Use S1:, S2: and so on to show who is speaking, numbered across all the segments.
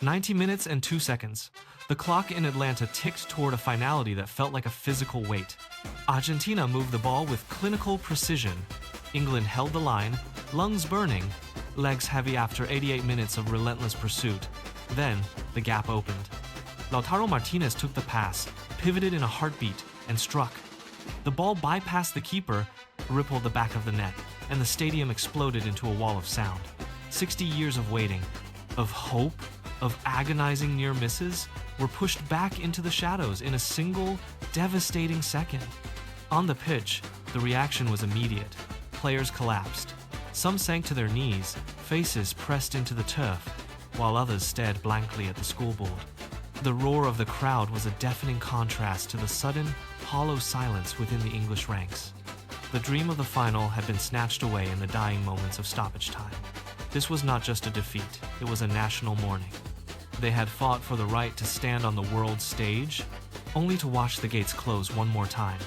S1: 90 minutes and 2 seconds. The clock in Atlanta ticked toward a finality that felt like a physical weight. Argentina moved the ball with clinical precision. England held the line, lungs burning, legs heavy after 88 minutes of relentless pursuit. Then, the gap opened. Lautaro Martinez took the pass, pivoted in a heartbeat, and struck. The ball bypassed the keeper, rippled the back of the net, and the stadium exploded into a wall of sound. 60 years of waiting, of hope, of agonizing near misses were pushed back into the shadows in a single, devastating second. On the pitch, the reaction was immediate. Players collapsed. Some sank to their knees, faces pressed into the turf, while others stared blankly at the scoreboard. The roar of the crowd was a deafening contrast to the sudden, hollow silence within the English ranks. The dream of the final had been snatched away in the dying moments of stoppage time. This was not just a defeat, it was a national mourning. They had fought for the right to stand on the world stage, only to watch the gates close one more time.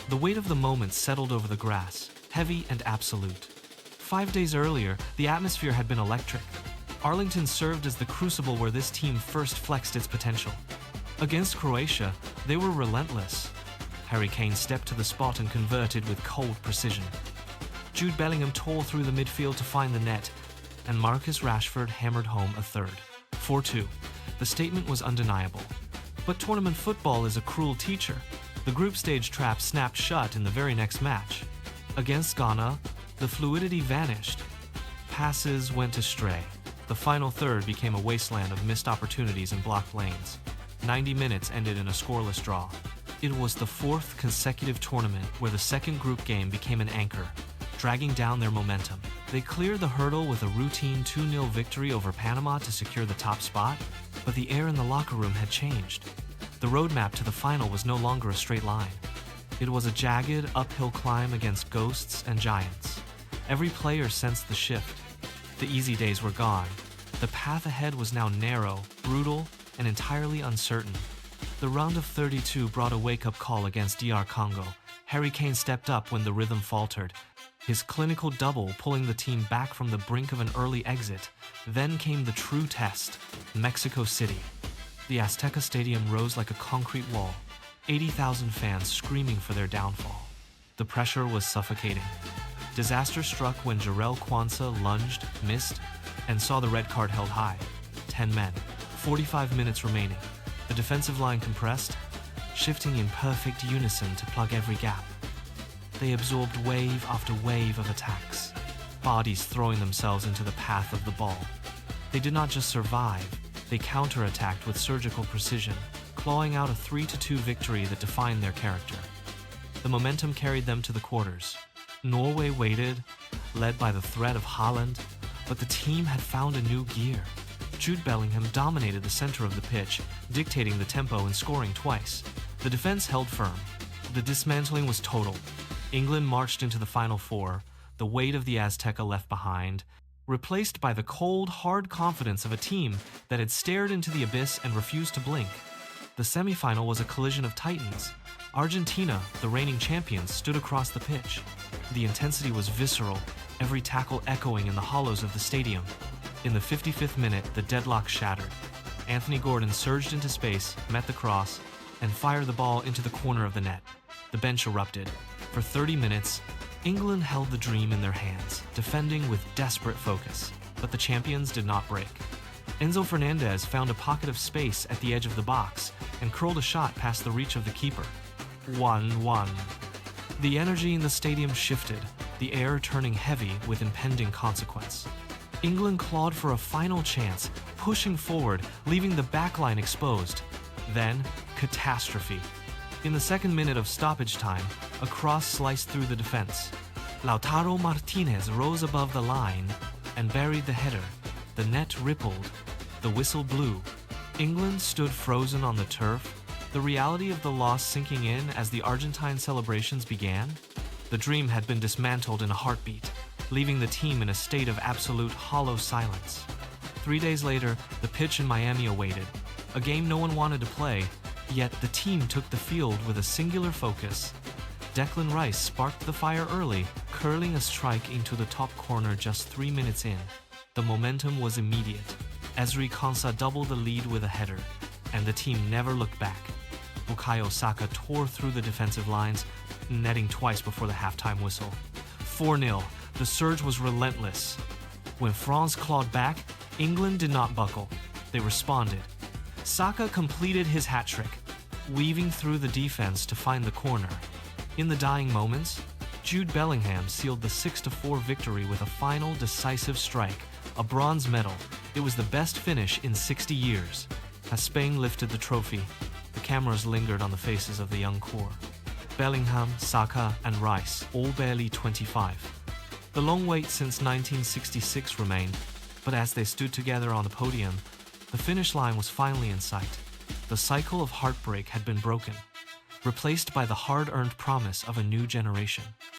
S1: The weight of the moment settled over the grass, heavy and absolute. 5 days earlier, the atmosphere had been electric. Arlington served as the crucible where this team first flexed its potential. Against Croatia, they were relentless. Harry Kane stepped to the spot and converted with cold precision. Jude Bellingham tore through the midfield to find the net, and Marcus Rashford hammered home a third. 4-2. The statement was undeniable. But tournament football is a cruel teacher. The group stage trap snapped shut in the very next match. Against Ghana, the fluidity vanished. Passes went astray. The final third became a wasteland of missed opportunities and blocked lanes. 90 minutes ended in a scoreless draw. It was the fourth consecutive tournament where the second group game became an anchor, dragging down their momentum. They cleared the hurdle with a routine 2-0 victory over Panama to secure the top spot, but the air in the locker room had changed. The roadmap to the final was no longer a straight line. It was a jagged, uphill climb against ghosts and giants. Every player sensed the shift. The easy days were gone. The path ahead was now narrow, brutal, and entirely uncertain. The round of 32 brought a wake-up call against DR Congo. Harry Kane stepped up when the rhythm faltered, his clinical double pulling the team back from the brink of an early exit. Then came the true test, Mexico City. The Azteca Stadium rose like a concrete wall, 80,000 fans screaming for their downfall. The pressure was suffocating. Disaster struck when Jarrell Quansah lunged, missed, and saw the red card held high. 10 men, 45 minutes remaining. The defensive line compressed, shifting in perfect unison to plug every gap. They absorbed wave after wave of attacks, bodies throwing themselves into the path of the ball. They did not just survive, they counterattacked with surgical precision, clawing out a 3-2 victory that defined their character. The momentum carried them to the quarters. Norway waited, led by the threat of Haaland, but the team had found a new gear. Jude Bellingham dominated the center of the pitch, dictating the tempo and scoring twice. The defense held firm. The dismantling was total. England marched into the Final Four, the weight of the Azteca left behind, replaced by the cold, hard confidence of a team that had stared into the abyss and refused to blink. The semifinal was a collision of titans. Argentina, the reigning champions, stood across the pitch. The intensity was visceral, every tackle echoing in the hollows of the stadium. In the 55th minute, the deadlock shattered. Anthony Gordon surged into space, met the cross, and fired the ball into the corner of the net. The bench erupted. For 30 minutes, England held the dream in their hands, defending with desperate focus. But the champions did not break. Enzo Fernandez found a pocket of space at the edge of the box and curled a shot past the reach of the keeper. 1-1. The energy in the stadium shifted, the air turning heavy with impending consequence. England clawed for a final chance, pushing forward, leaving the backline exposed. Then, catastrophe. In the second minute of stoppage time, a cross sliced through the defense. Lautaro Martinez rose above the line and buried the header. The net rippled. The whistle blew. England stood frozen on the turf, the reality of the loss sinking in as the Argentine celebrations began. The dream had been dismantled in a heartbeat, leaving the team in a state of absolute hollow silence. 3 days later, the pitch in Miami awaited. A game no one wanted to play, yet the team took the field with a singular focus. Declan Rice sparked the fire early, curling a strike into the top corner just 3 minutes in. The momentum was immediate. Ezri Konsa doubled the lead with a header, and the team never looked back. Bukayo Saka tore through the defensive lines, netting twice before the halftime whistle. 4-0, the surge was relentless. When France clawed back, England did not buckle. They responded. Saka completed his hat trick, weaving through the defense to find the corner. In the dying moments, Jude Bellingham sealed the 6-4 victory with a final decisive strike, a bronze medal. It was the best finish in 60 years. As Spain lifted the trophy, the cameras lingered on the faces of the young core. Bellingham, Saka, and Rice, all barely 25. The long wait since 1966 remained, but as they stood together on the podium, the finish line was finally in sight. The cycle of heartbreak had been broken, replaced by the hard-earned promise of a new generation.